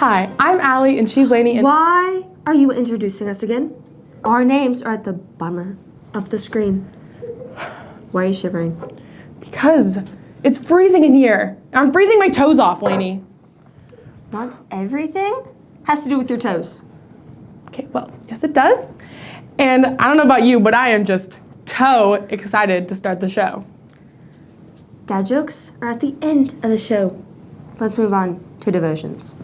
Hi, I'm Allie and she's Lainey. Why are you introducing us again? Our names are at the bottom of the screen. Why are you shivering? Because it's freezing in here. I'm freezing my toes off, Lainey. Not everything has to do with your toes. Okay, well, yes it does. And I don't know about you, but I am just toe excited to start the show. Dad jokes are at the end of the show. Let's move on to devotions.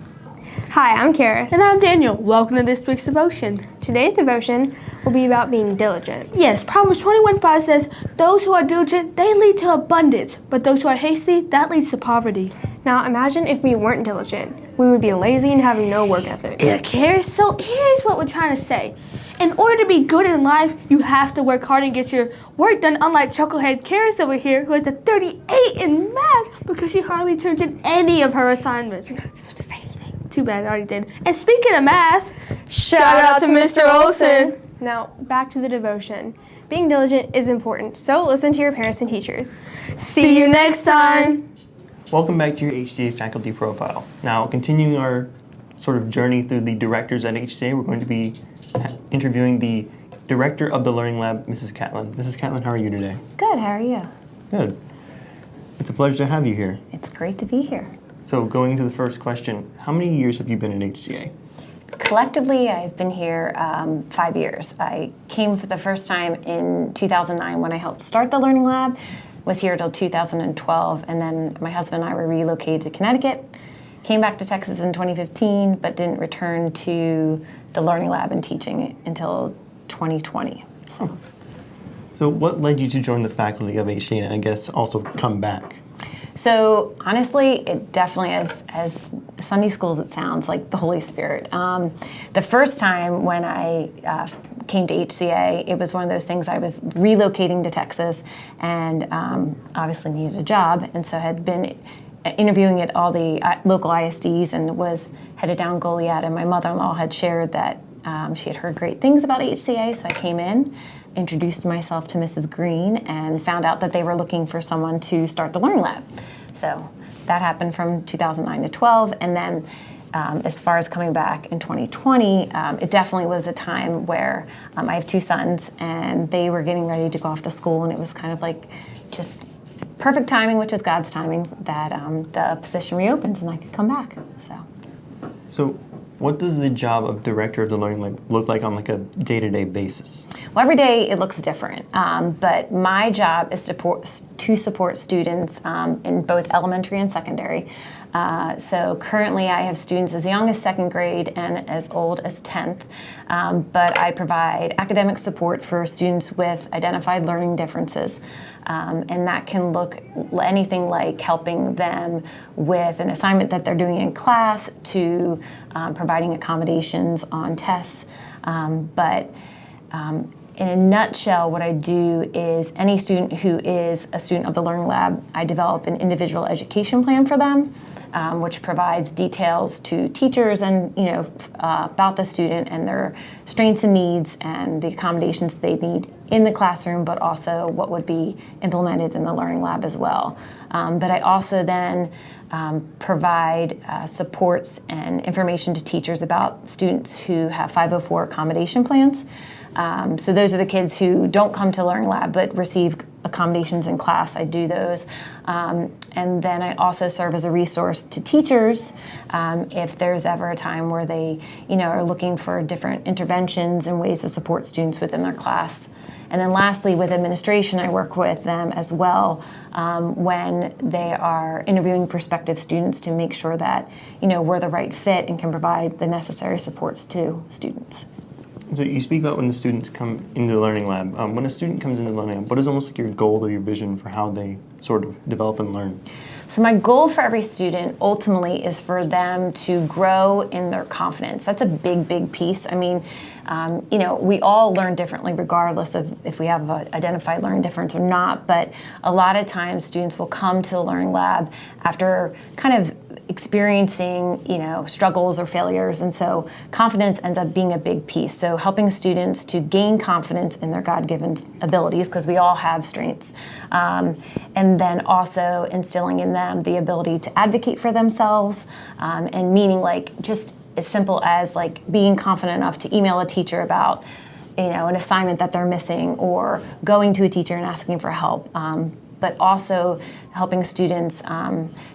Hi, I'm Karis. And I'm Daniel. Welcome to this week's devotion. Today's devotion will be about being diligent. Yes, Proverbs 21:5 says, "Those who are diligent, they lead to abundance, but those who are hasty, that leads to poverty." Now imagine if we weren't diligent. We would be lazy and having no work ethic. Yeah, Karis, so here's what we're trying to say. In order to be good in life, you have to work hard and get your work done, unlike Chucklehead Karis over here, who has a 38 in math because she hardly turns in any of her assignments. You're not supposed to say anything. Too bad, I already did. And speaking of math, shout out to Mr. Olson. Now, back to the devotion. Being diligent is important, so listen to your parents and teachers. See you next time. Welcome back to your HCA faculty profile. Now, continuing our sort of journey through the directors at HCA, we're going to be interviewing the director of the Learning Lab, Mrs. Catlin. Mrs. Catlin, how are you today? Good, how are you? Good. It's a pleasure to have you here. It's great to be here. So going to the first question, how many years have you been at HCA? Collectively, I've been here 5 years. I came for the first time in 2009 when I helped start the Learning Lab, was here till 2012, and then my husband and I were relocated to Connecticut, came back to Texas in 2015, but didn't return to the Learning Lab and teaching until 2020. So what led you to join the faculty of HCA and I guess also come back? So honestly, it definitely, as Sunday school as it sounds, like the Holy Spirit. The first time when I came to HCA, it was one of those things. I was relocating to Texas and obviously needed a job, and so had been interviewing at all the local ISDs and was headed down Goliad, and my mother-in-law had shared that she had heard great things about HCA, so I came in, introduced myself to Mrs. Green, and found out that they were looking for someone to start the Learning Lab. So that happened from 2009 to 12, and then as far as coming back in 2020, it definitely was a time where I have two sons, and they were getting ready to go off to school, and it was kind of like just perfect timing, which is God's timing, that the position reopened and I could come back. So what does the job of director of the Learning Lab look like on like a day-to-day basis? Well, every day it looks different, but my job is to support students in both elementary and secondary. So currently I have students as young as second grade and as old as 10th, but I provide academic support for students with identified learning differences. And that can look anything like helping them with an assignment that they're doing in class to providing accommodations on tests. In a nutshell, what I do is any student who is a student of the Learning Lab, I develop an individual education plan for them, which provides details to teachers and about the student and their strengths and needs and the accommodations they need in the classroom, but also what would be implemented in the Learning Lab as well. But I also then provide supports and information to teachers about students who have 504 accommodation plans. So those are the kids who don't come to Learning Lab but receive accommodations in class. I do those. And then I also serve as a resource to teachers if there's ever a time where they are looking for different interventions and ways to support students within their class. And then lastly, with administration, I work with them as well when they are interviewing prospective students to make sure that we're the right fit and can provide the necessary supports to students. So you speak about when the students come into the Learning Lab. When a student comes into the Learning Lab, what is almost like your goal or your vision for how they sort of develop and learn? So my goal for every student ultimately is for them to grow in their confidence. That's a big, big piece. I mean, We all learn differently regardless of if we have an identified learning difference or not, but a lot of times students will come to the Learning Lab after kind of experiencing, struggles or failures, and so confidence ends up being a big piece. So helping students to gain confidence in their God-given abilities, because we all have strengths, and then also instilling in them the ability to advocate for themselves, and meaning like just as simple as like being confident enough to email a teacher about an assignment that they're missing, or going to a teacher and asking for help, but also helping students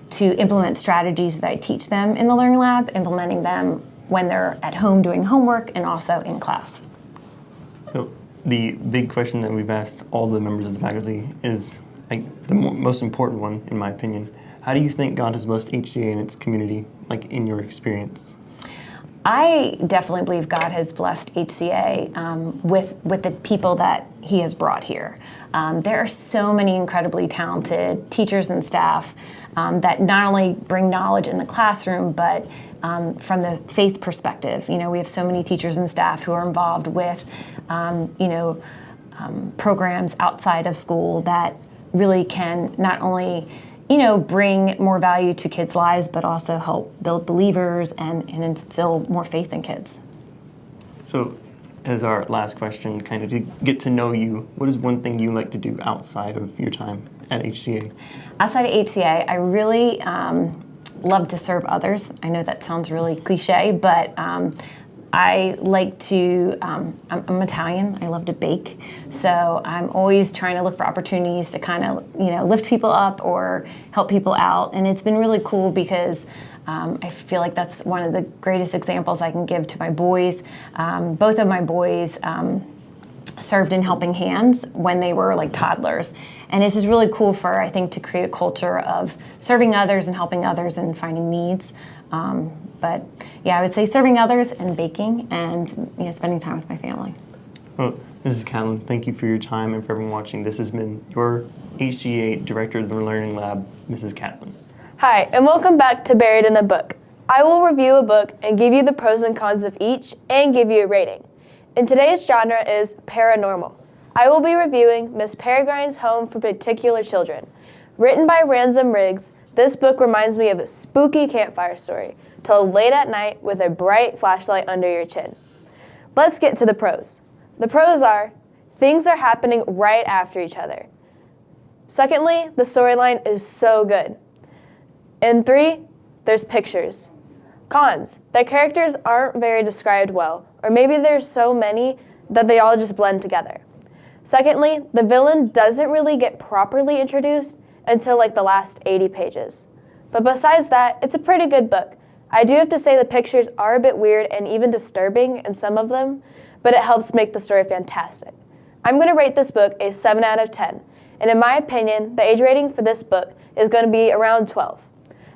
to implement strategies that I teach them in the Learning Lab, implementing them when they're at home doing homework and also in class. So the big question that we've asked all the members of the faculty is the most important one, in my opinion. How do you think God has blessed HCA and its community, in your experience? I definitely believe God has blessed HCA with the people that He has brought here. There are so many incredibly talented teachers and staff that not only bring knowledge in the classroom, but from the faith perspective. We have so many teachers and staff who are involved with, programs outside of school that really can not only bring more value to kids' lives, but also help build believers and instill more faith in kids. So, as our last question, kind of to get to know you, what is one thing you like to do outside of your time at HCA? Outside of HCA, I really love to serve others. I know that sounds really cliche, but I like to, I'm Italian, I love to bake, so I'm always trying to look for opportunities to kind of, lift people up or help people out, and it's been really cool because I feel like that's one of the greatest examples I can give to my boys. Both of my boys served in Helping Hands when they were toddlers, and it's just really cool I think, to create a culture of serving others and helping others and finding needs. But yeah, I would say serving others and baking and spending time with my family. Well, Mrs. Catlin, thank you for your time, and for everyone watching. This has been your HCA Director of the Learning Lab, Mrs. Catlin. Hi, and welcome back to Buried in a Book. I will review a book and give you the pros and cons of each and give you a rating. And today's genre is paranormal. I will be reviewing Miss Peregrine's Home for Particular Children. Written by Ransom Riggs, this book reminds me of a spooky campfire story told late at night with a bright flashlight under your chin. Let's get to the pros. The pros are, things are happening right after each other. Secondly, the storyline is so good. And 3, there's pictures. Cons, the characters aren't very described well, or maybe there's so many that they all just blend together. Secondly, the villain doesn't really get properly introduced until the last 80 pages. But besides that, it's a pretty good book. I do have to say the pictures are a bit weird and even disturbing in some of them, but it helps make the story fantastic. I'm going to rate this book a 7 out of 10, and in my opinion, the age rating for this book is going to be around 12.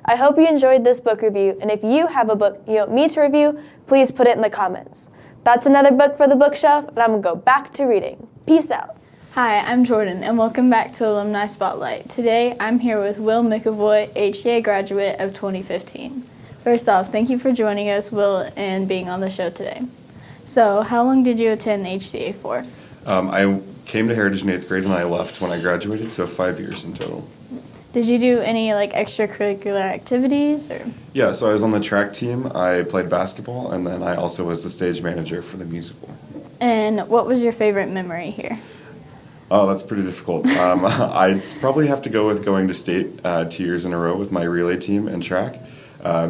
I hope you enjoyed this book review, and if you have a book you want me to review, please put it in the comments. That's another book for the bookshelf, and I'm going to go back to reading. Peace out. Hi, I'm Jordan, and welcome back to Alumni Spotlight. Today, I'm here with Will McAvoy, HCA graduate of 2015. First off, thank you for joining us, Will, and being on the show today. So, how long did you attend HCA for? I came to Heritage in 8th grade and I left when I graduated, so 5 years in total. Did you do any extracurricular activities? Or? Yeah, so I was on the track team, I played basketball, and then I also was the stage manager for the musical. And what was your favorite memory here? Oh, that's pretty difficult. I'd probably have to go with going to state 2 years in a row with my relay team and track.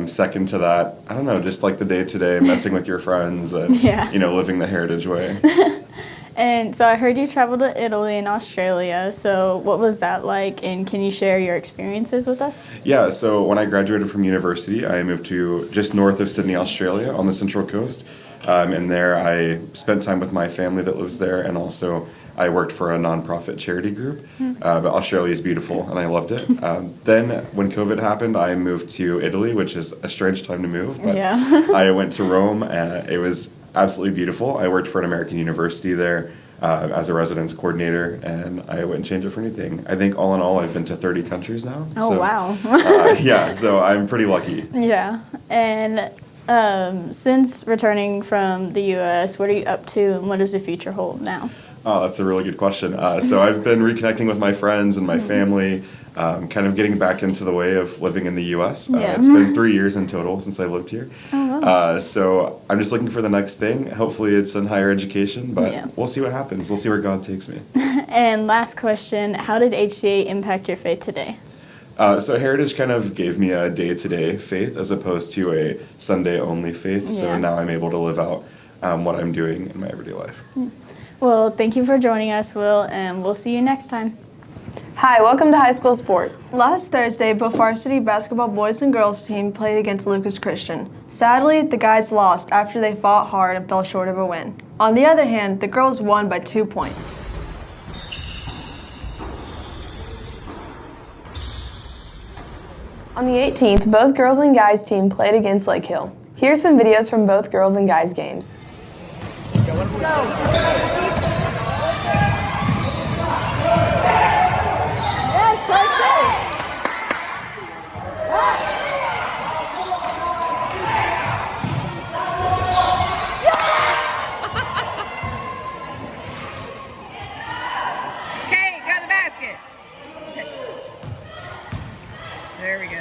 Second to that, I don't know, just the day-to-day, messing with your friends and, living the Heritage way. And so I heard you traveled to Italy and Australia, so what was that like, and can you share your experiences with us? Yeah, so when I graduated from university, I moved to just north of Sydney, Australia, on the Central Coast, and there I spent time with my family that lives there, and also I worked for a nonprofit charity group, but Australia is beautiful, and I loved it. Then, when COVID happened, I moved to Italy, which is a strange time to move, but I went to Rome, and it was absolutely beautiful. I worked for an American university there as a residence coordinator, and I wouldn't change it for anything. I think all in all, I've been to 30 countries now. Oh, so, wow. yeah, so I'm pretty lucky. Yeah, and Since returning from the U.S., what are you up to and what does the future hold now? Oh, that's a really good question. So I've been reconnecting with my friends and my family, kind of getting back into the way of living in the U.S. Yeah. It's been 3 years in total since I lived here. Oh, wow. So I'm just looking for the next thing. Hopefully it's in higher education, but Yeah. we'll see what happens. We'll see where God takes me. And last question, how did HCA impact your faith today? So Heritage kind of gave me a day-to-day faith as opposed to a Sunday-only faith. So Yeah. now I'm able to live out what I'm doing in my everyday life. Well, thank you for joining us, Will, and we'll see you next time. Hi, welcome to high school sports. Last Thursday, both varsity basketball boys and girls team played against Lucas Christian. Sadly, the guys lost after they fought hard and fell short of a win. On the other hand, the girls won by 2 points. On the 18th, both girls and guys team played against Lake Hill. Here's some videos from both girls and guys games. Okay, got the basket. There we go.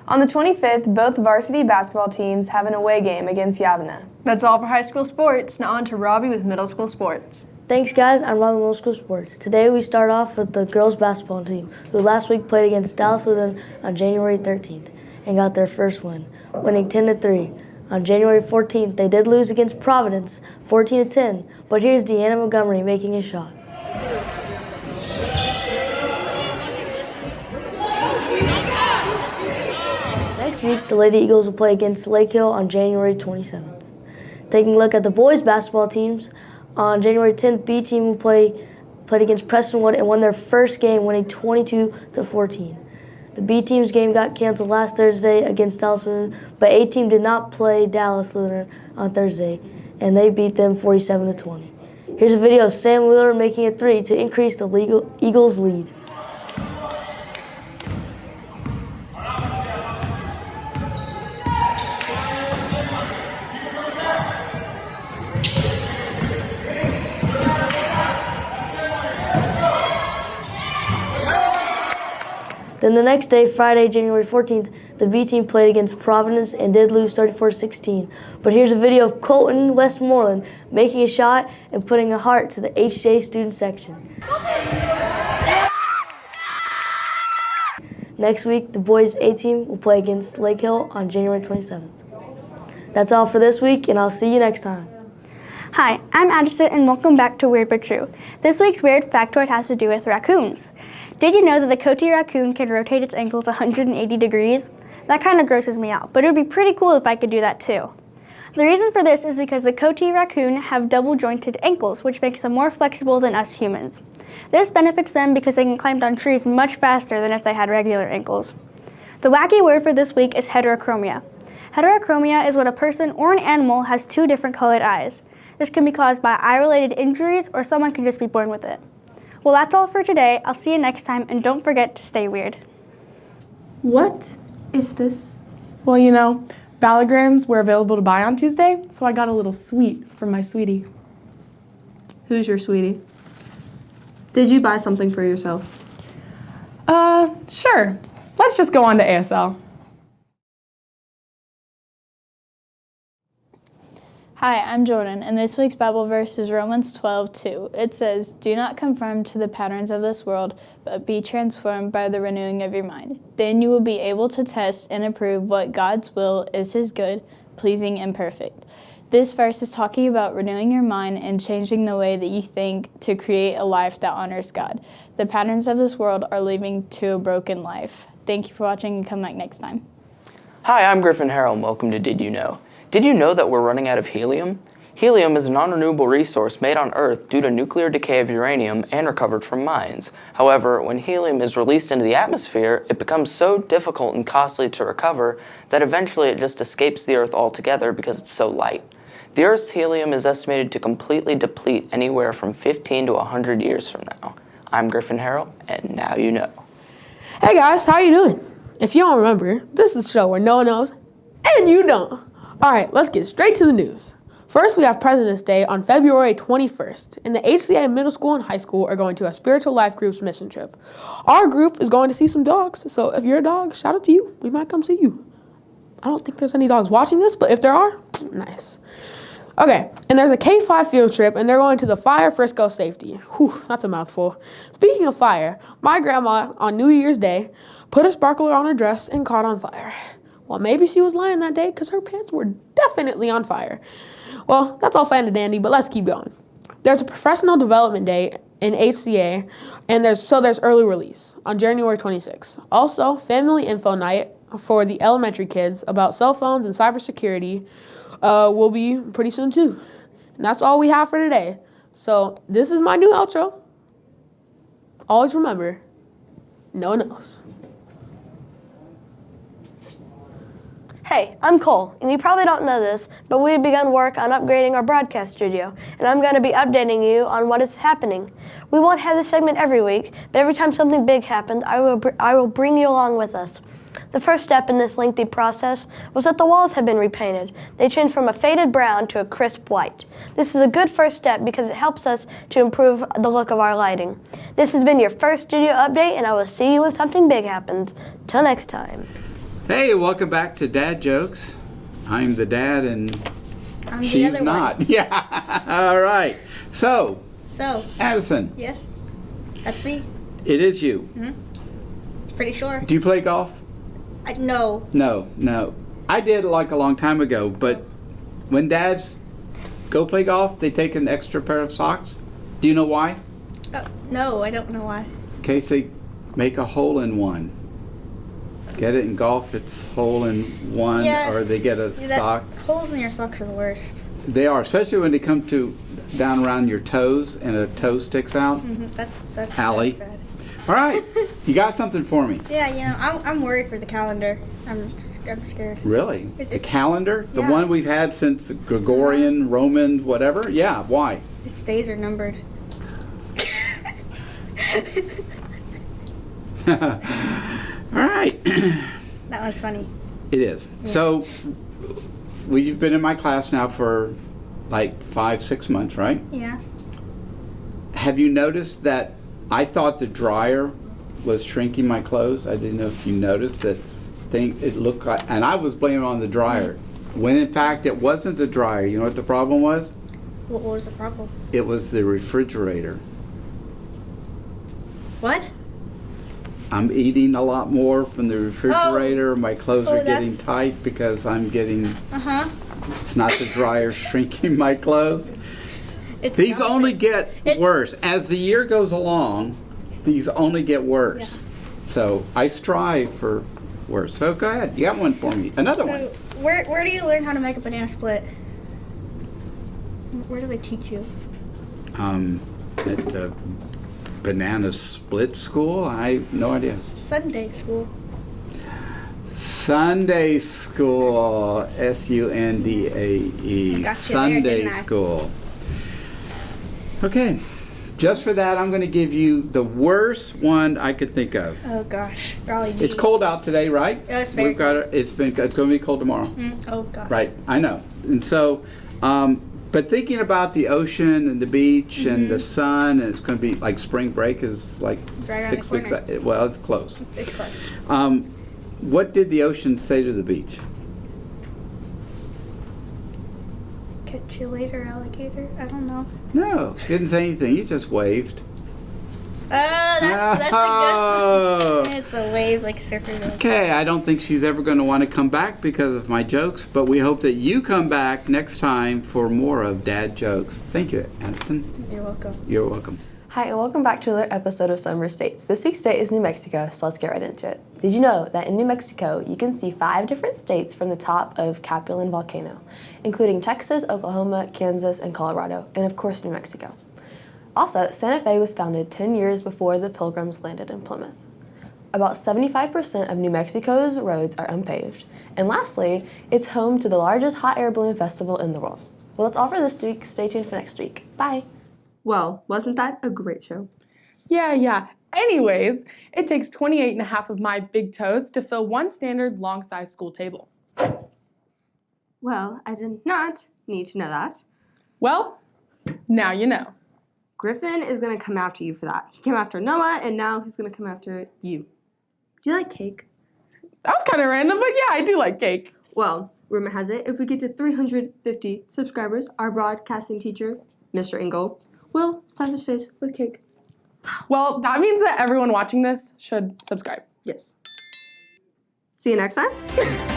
On the 25th, both varsity basketball teams have an away game against Yavana. That's all for high school sports. Now on to Robbie with middle school sports. Thanks, guys. I'm Rob with Middle School Sports. Today we start off with the girls basketball team, who last week played against Dallas Lutheran on January 13th and got their first win, winning 10-3. On January 14th, they did lose against Providence, 14-10, but here's Deanna Montgomery making a shot. Next week, the Lady Eagles will play against Lake Hill on January 27th. Taking a look at the boys basketball teams, on January 10th, B team will played against Prestonwood and won their first game, winning 22-14. The B team's game got canceled last Thursday against Dallas Lutheran, but A team did not play Dallas Lutheran on Thursday, and they beat them 47-20. Here's a video of Sam Wheeler making a three to increase the Eagles' lead. Then the next day, Friday, January 14th, the B team played against Providence and did lose 34-16. But here's a video of Colton Westmoreland making a shot and putting a heart to the HJ student section. Next week, the boys A team will play against Lake Hill on January 27th. That's all for this week, and I'll see you next time. Hi, I'm Addison, and welcome back to Weird But True. This week's weird factoid has to do with raccoons. Did you know that the coati raccoon can rotate its ankles 180 degrees? That kind of grosses me out, but it would be pretty cool if I could do that too. The reason for this is because the coati raccoon have double-jointed ankles, which makes them more flexible than us humans. This benefits them because they can climb down trees much faster than if they had regular ankles. The wacky word for this week is heterochromia. Heterochromia is when a person or an animal has two different colored eyes. This can be caused by eye-related injuries, or someone can just be born with it. Well, that's all for today. I'll see you next time, and don't forget to stay weird. What is this? Well, you know, ballograms were available to buy on Tuesday, so I got a little sweet from my sweetie. Who's your sweetie? Did you buy something for yourself? Sure. Let's just go on to ASL. Hi, I'm Jordan, and this week's Bible verse is Romans 12:2. It says, "Do not conform to the patterns of this world, but be transformed by the renewing of your mind. Then you will be able to test and approve what God's will is, His good, pleasing, and perfect." This verse is talking about renewing your mind and changing the way that you think to create a life that honors God. The patterns of this world are leading to a broken life. Thank you for watching, and come back next time. Hi, I'm Griffen and welcome to Did You Know? Did you know that we're running out of helium? Helium is a non-renewable resource made on Earth due to nuclear decay of uranium and recovered from mines. However, when helium is released into the atmosphere, it becomes so difficult and costly to recover that eventually it just escapes the Earth altogether because it's so light. The Earth's helium is estimated to completely deplete anywhere from 15 to 100 years from now. I'm Griffen Harrell, and now you know. Hey guys, how you doing? if you don't remember, this is the show where no one knows and you don't. All right, let's get straight to the news. First, we have President's Day on February 21st, and the HCA Middle School and High School are going to a Spiritual Life Group's mission trip. Our group is going to see some dogs, so if you're a dog, shout out to you. We might come see you. I don't think there's any dogs watching this, but if there are, nice. Okay, and there's a K-5 field trip, and they're going to the Fire Frisco Safety. Whew, that's a mouthful. Speaking of fire, my grandma, on New Year's Day, put a sparkler on her dress and caught on fire. Well, maybe she was lying that day because her pants were definitely on fire. Well, that's all fine and dandy, but let's keep going. There's a Professional Development Day in HCA, and there's early release on January 26th. Also, Family Info Night for the elementary kids about cell phones and cybersecurity will be pretty soon too. And that's all we have for today. So this is my new outro. Always remember, no one knows. Hey, I'm Cole, and you probably don't know this, but we've begun work on upgrading our broadcast studio, and I'm going to be updating you on what is happening. We won't have this segment every week, but every time something big happens, I will bring you along with us. The first step in this lengthy process was that the walls have been repainted. They changed from a faded brown to a crisp white. This is a good first step because it helps us to improve the look of our lighting. This has been your first studio update, and I will see you when something big happens. Till next time. Hey, welcome back to Dad Jokes. I'm the dad and I'm the she's other not. one. Yeah, all right. So, Addison. Yes, that's me. It is you. Pretty sure. Do you play golf? No. No. I did like a long time ago, but when dads go play golf, they take an extra pair of socks. Do you know why? No, I don't know why. In case they make a hole in one. Get it in golf, it's hole in one, Yeah. or they get a sock. Holes in your socks are the worst. They are, especially when they come to down around your toes and a toe sticks out. That's Allie. bad. All right, you got something for me. Yeah, I'm worried for the calendar. I'm scared. Really? The calendar? The Yeah. one we've had since the Gregorian, Roman, whatever? Yeah, why? Its days are numbered. All right. That was funny. It is. Yeah. So, you've been in my class now for like 5-6 months, right? Yeah. Have you noticed that I thought the dryer was shrinking my clothes? I didn't know if you noticed that thing. It looked like, and I was blaming it on the dryer, when in fact it wasn't the dryer. You know what the problem was? What was the problem? It was the refrigerator. What? I'm eating a lot more from the refrigerator. My clothes are getting that's- tight because I'm getting. Uh-huh. It's not the dryer shrinking my clothes. These not only get worse. As the year goes along, these only get worse. Yeah. So I strive for worse. So go ahead. You got one for me. Another one. Where do you learn how to make a banana split? Where do they teach you? At the Banana Split School? I have no idea. Sunday school. Sunday School. S-U-N-D-A-E. Got you there, Sunday didn't I? School. Okay. Just for that, I'm going to give you the worst one I could think of. Oh gosh, golly gee. It's cold out today, right? Yeah, it's very cold. It's going to be cold tomorrow. Oh gosh. Right, I know. And so, but thinking about the ocean and the beach and the sun, and it's going to be like spring break is like Right around 6 the weeks. corner. Well, it's close. It's close. What did the ocean say to the beach? Catch you later, alligator. I don't know. No, didn't say anything. He just waved. That's a Oh. good. It's a wave like surfer wave. Okay, I don't think she's ever going to want to come back because of my jokes, but we hope that you come back next time for more of Dad Jokes. Thank you, Addison. You're welcome. You're welcome. Hi, and welcome back to another episode of Summer States. This week's state is New Mexico, so let's get right into it. Did you know that in New Mexico, you can see 5 different states from the top of Catlin volcano, including Texas, Oklahoma, Kansas, and Colorado, and of course, New Mexico. Also, Santa Fe was founded 10 years before the Pilgrims landed in Plymouth. About 75% of New Mexico's roads are unpaved. And lastly, it's home to the largest hot air balloon festival in the world. Well, that's all for this week. Stay tuned for next week. Bye. Well, wasn't that a great show? Yeah. Anyways, it takes 28 and a half of my big toes to fill one standard long-size school table. Well, I did not need to know that. Well, now you know. Griffen is going to come after you for that. He came after Noah, and now he's going to come after you. Do you like cake? That was kind of random, but yeah, I do like cake. Well, rumor has it, if we get to 350 subscribers, our broadcasting teacher, Mr. Engel, will stuff his face with cake. Well, that means that everyone watching this should subscribe. Yes. See you next time.